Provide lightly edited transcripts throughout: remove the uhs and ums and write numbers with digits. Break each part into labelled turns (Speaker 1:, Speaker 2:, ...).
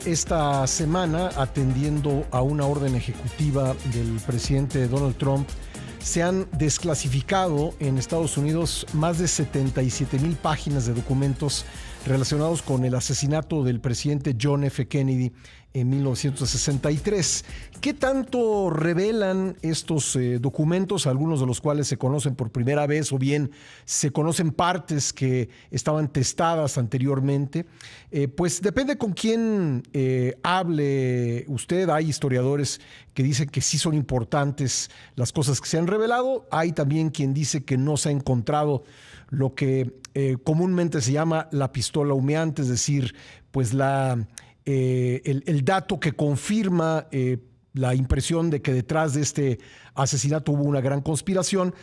Speaker 1: esta semana, atendiendo a una orden ejecutiva del presidente Donald Trump, se han desclasificado en Estados Unidos más de 77,000 páginas de documentos relacionados con el asesinato del presidente John F. Kennedy en 1963. ¿Qué tanto revelan estos documentos, algunos de los cuales se conocen por primera vez o bien se conocen partes que estaban testadas anteriormente? Pues depende con quién hable usted. Hay historiadores que dicen que sí son importantes las cosas que se han revelado. Hay también quien dice que no se ha encontrado lo que comúnmente se llama la pistola humeante, es decir, pues el dato que confirma la impresión de que detrás de este asesinato hubo una gran conspiración.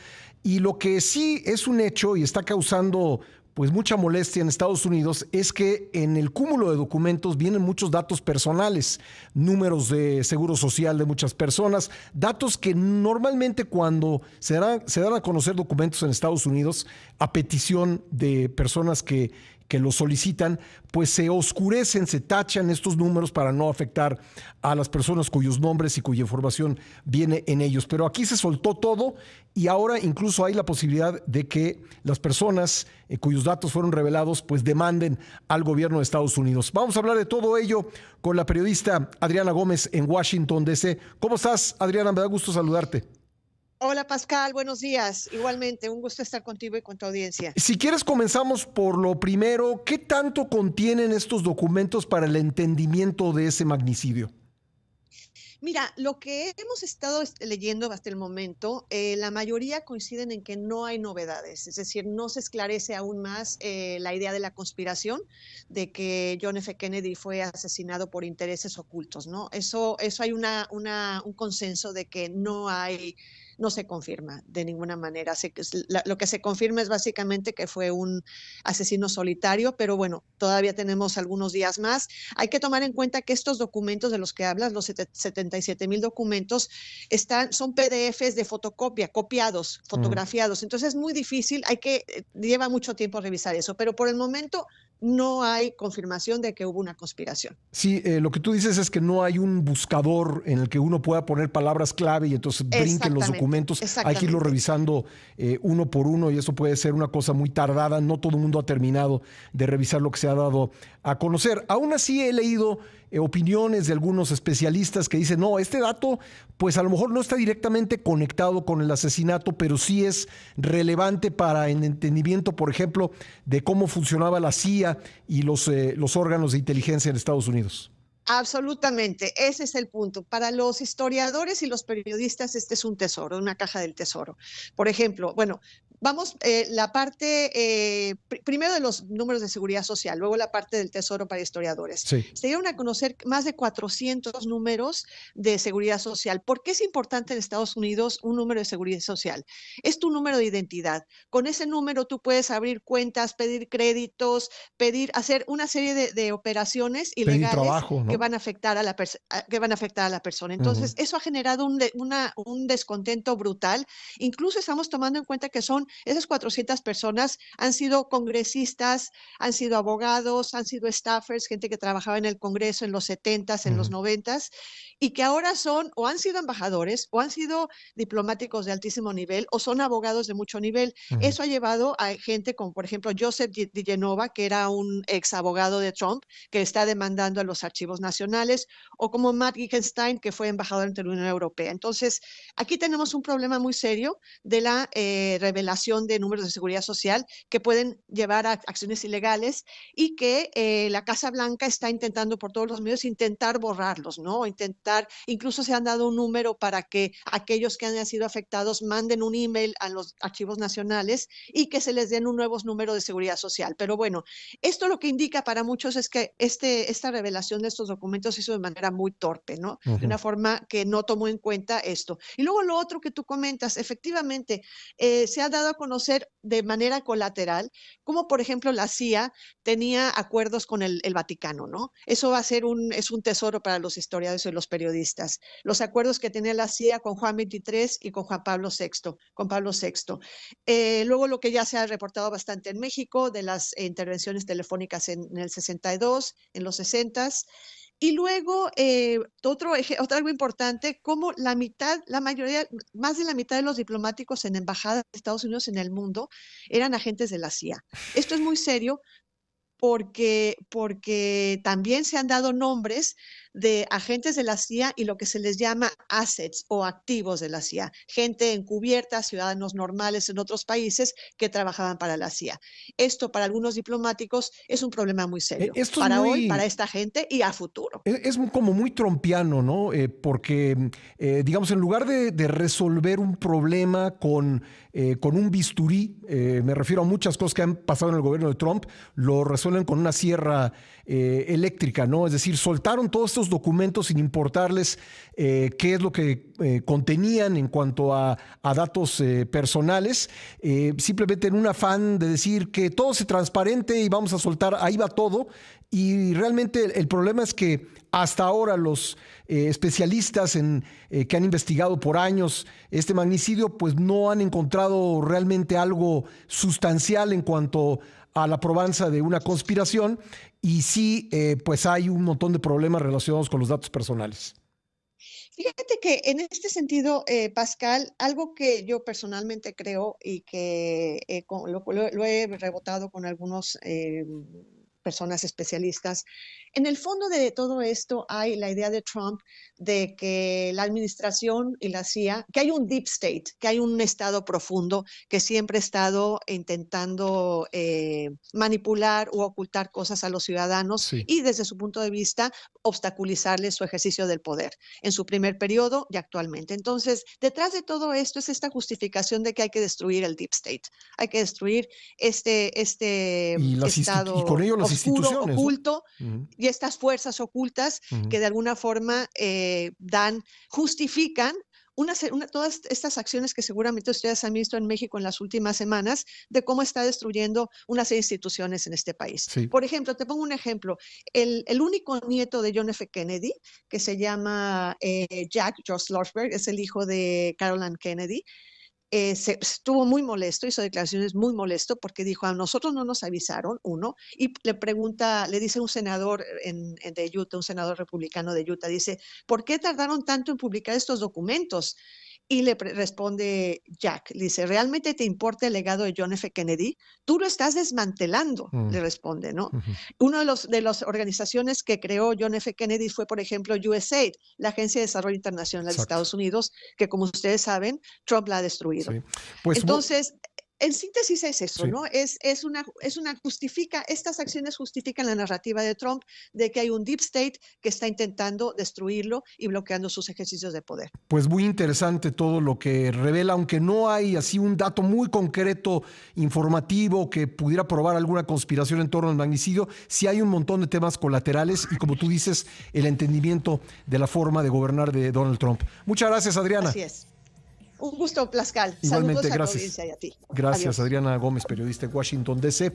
Speaker 1: Y lo que sí es un hecho y está causando pues mucha molestia en Estados Unidos es que en el cúmulo de documentos vienen muchos datos personales, números de seguro social de muchas personas, datos que normalmente cuando se dan a conocer documentos en Estados Unidos a petición de personas que lo solicitan, pues se oscurecen, se tachan estos números para no afectar a las personas cuyos nombres y cuya información viene en ellos. Pero aquí se soltó todo y ahora incluso hay la posibilidad de que las personas cuyos datos fueron revelados pues demanden al gobierno de Estados Unidos. Vamos a hablar de todo ello con la periodista Adriana Gómez en Washington, D.C. ¿Cómo estás, Adriana? Me da gusto saludarte.
Speaker 2: Hola Pascal, buenos días. Igualmente, un gusto estar contigo y con tu audiencia.
Speaker 1: Si quieres, comenzamos por lo primero. ¿Qué tanto contienen estos documentos para el entendimiento de ese magnicidio?
Speaker 2: Mira, lo que hemos estado leyendo hasta el momento, la mayoría coinciden en que no hay novedades, es decir, no se esclarece aún más la idea de la conspiración, de que John F. Kennedy fue asesinado por intereses ocultos, ¿no? Eso hay un consenso de que no se confirma de ninguna manera. Lo que se confirma es básicamente que fue un asesino solitario, pero bueno, todavía tenemos algunos días más. Hay que tomar en cuenta que estos documentos de los que hablas, los 77,000 documentos, son PDFs de fotocopia, copiados, fotografiados. Entonces es muy difícil, lleva mucho tiempo revisar eso, pero por el momento no hay confirmación de que hubo una conspiración.
Speaker 1: Sí, lo que tú dices es que no hay un buscador en el que uno pueda poner palabras clave y entonces brinquen los documentos. Hay que irlo revisando uno por uno y eso puede ser una cosa muy tardada. No todo el mundo ha terminado de revisar lo que se ha dado a conocer. Aún así he leído opiniones de algunos especialistas que dicen, no, este dato pues a lo mejor no está directamente conectado con el asesinato, pero sí es relevante para el entendimiento, por ejemplo, de cómo funcionaba la CIA y los órganos de inteligencia en Estados Unidos.
Speaker 2: Absolutamente, ese es el punto. Para los historiadores y los periodistas, este es un tesoro, una caja del tesoro. Por ejemplo, bueno, vamos, la parte, primero de los números de seguridad social, luego la parte del tesoro para historiadores.
Speaker 1: Sí.
Speaker 2: Se dieron a conocer más de 400 números de seguridad social. ¿Por qué es importante en Estados Unidos un número de seguridad social? Es tu número de identidad. Con ese número tú puedes abrir cuentas, pedir créditos, hacer una serie de operaciones
Speaker 1: Pedir
Speaker 2: ilegales
Speaker 1: trabajo, ¿no?
Speaker 2: que van a afectar a la persona. Entonces, eso ha generado un descontento brutal. Incluso estamos tomando en cuenta que esas 400 personas han sido congresistas, han sido abogados, han sido staffers, gente que trabajaba en el Congreso en los 70s, en los 90s, y que ahora o han sido embajadores, o han sido diplomáticos de altísimo nivel, o son abogados de mucho nivel. Eso ha llevado a gente como, por ejemplo, Joseph DiGenova, que era un ex abogado de Trump, que está demandando a los archivos nacionales, o como Matt Gickenstein, que fue embajador ante la Unión Europea. Entonces, aquí tenemos un problema muy serio de la revelación de números de seguridad social que pueden llevar a acciones ilegales y que la Casa Blanca está intentando por todos los medios intentar borrarlos, ¿no? Incluso se han dado un número para que aquellos que hayan sido afectados manden un email a los archivos nacionales y que se les den un nuevo número de seguridad social. Pero bueno, esto lo que indica para muchos es que esta revelación de estos documentos se hizo de manera muy torpe, ¿no? De una forma que no tomó en cuenta esto. Y luego lo otro que tú comentas, efectivamente, se ha dado a conocer de manera colateral, como por ejemplo la CIA tenía acuerdos con el Vaticano, ¿no? Eso va a ser es un tesoro para los historiadores y los periodistas. Los acuerdos que tenía la CIA con Juan XXIII y con Juan Pablo VI, con Pablo VI. Luego lo que ya se ha reportado bastante en México de las intervenciones telefónicas en el 62, en los 60s, Y luego, otro algo importante, como la mayoría, más de la mitad de los diplomáticos en embajadas de Estados Unidos en el mundo eran agentes de la CIA. Esto es muy serio porque también se han dado nombres de agentes de la CIA y lo que se les llama assets o activos de la CIA, gente encubierta, ciudadanos normales en otros países que trabajaban para la CIA. Esto para algunos diplomáticos es un problema muy serio,
Speaker 1: Esto es
Speaker 2: para hoy, para
Speaker 1: muy,
Speaker 2: esta gente y a futuro.
Speaker 1: es como muy trompiano, ¿no? Porque, digamos, en lugar de resolver un problema con un bisturí, me refiero a muchas cosas que han pasado en el gobierno de Trump, lo resuelven con una sierra eléctrica, ¿no? Es decir, soltaron todos estos documentos sin importarles qué es lo que contenían en cuanto a datos personales, simplemente en un afán de decir que todo sea transparente y vamos a soltar, ahí va todo. Y realmente el problema es que hasta ahora los especialistas que han investigado por años este magnicidio, pues no han encontrado realmente algo sustancial en cuanto a la probanza de una conspiración, y sí, pues hay un montón de problemas relacionados con los datos personales.
Speaker 2: Fíjate que en este sentido, Pascal, algo que yo personalmente creo y que lo he rebotado con algunos personas especialistas. En el fondo de todo esto hay la idea de Trump de que la administración y la CIA, que hay un deep state, que hay un estado profundo que siempre ha estado intentando manipular o ocultar cosas a los ciudadanos
Speaker 1: Sí.
Speaker 2: y desde su punto de vista obstaculizarles su ejercicio del poder en su primer periodo y actualmente. Entonces, detrás de todo esto es esta justificación de que hay que destruir el deep state, hay que destruir este
Speaker 1: Y con
Speaker 2: estado
Speaker 1: ello las
Speaker 2: oscuro,
Speaker 1: instituciones, ¿no?
Speaker 2: oculto,
Speaker 1: Uh-huh.
Speaker 2: y estas fuerzas ocultas
Speaker 1: Uh-huh.
Speaker 2: que de alguna forma justifican todas estas acciones que seguramente ustedes han visto en México en las últimas semanas de cómo está destruyendo unas instituciones en este país.
Speaker 1: Sí.
Speaker 2: Por ejemplo, te pongo un ejemplo. El único nieto de John F. Kennedy, que se llama Jack George Schlossberg, es el hijo de Caroline Kennedy, estuvo muy molesto, hizo declaraciones muy molesto porque dijo, a nosotros no nos avisaron, uno, y le dice un senador de Utah, un senador republicano de Utah, dice, ¿por qué tardaron tanto en publicar estos documentos? Y le responde Jack, le dice, ¿realmente te importa el legado de John F. Kennedy? Tú lo estás desmantelando, le responde, ¿no? Uno de las organizaciones que creó John F. Kennedy fue, por ejemplo, USAID, la Agencia de Desarrollo Internacional de Estados Unidos, que como ustedes saben, Trump la ha destruido.
Speaker 1: Sí. Pues,
Speaker 2: entonces, en síntesis es eso,
Speaker 1: sí.
Speaker 2: ¿no? Estas acciones justifican la narrativa de Trump de que hay un deep state que está intentando destruirlo y bloqueando sus ejercicios de poder.
Speaker 1: Pues muy interesante todo lo que revela, aunque no hay así un dato muy concreto, informativo, que pudiera probar alguna conspiración en torno al magnicidio, sí hay un montón de temas colaterales y, como tú dices, el entendimiento de la forma de gobernar de Donald Trump. Muchas gracias, Adriana.
Speaker 2: Así es. Un gusto, Pascal.
Speaker 1: Igualmente,
Speaker 2: Saludos
Speaker 1: gracias.
Speaker 2: a tu audiencia y a ti.
Speaker 1: Gracias,
Speaker 2: Adiós.
Speaker 1: Adriana Gómez, periodista en Washington, D.C.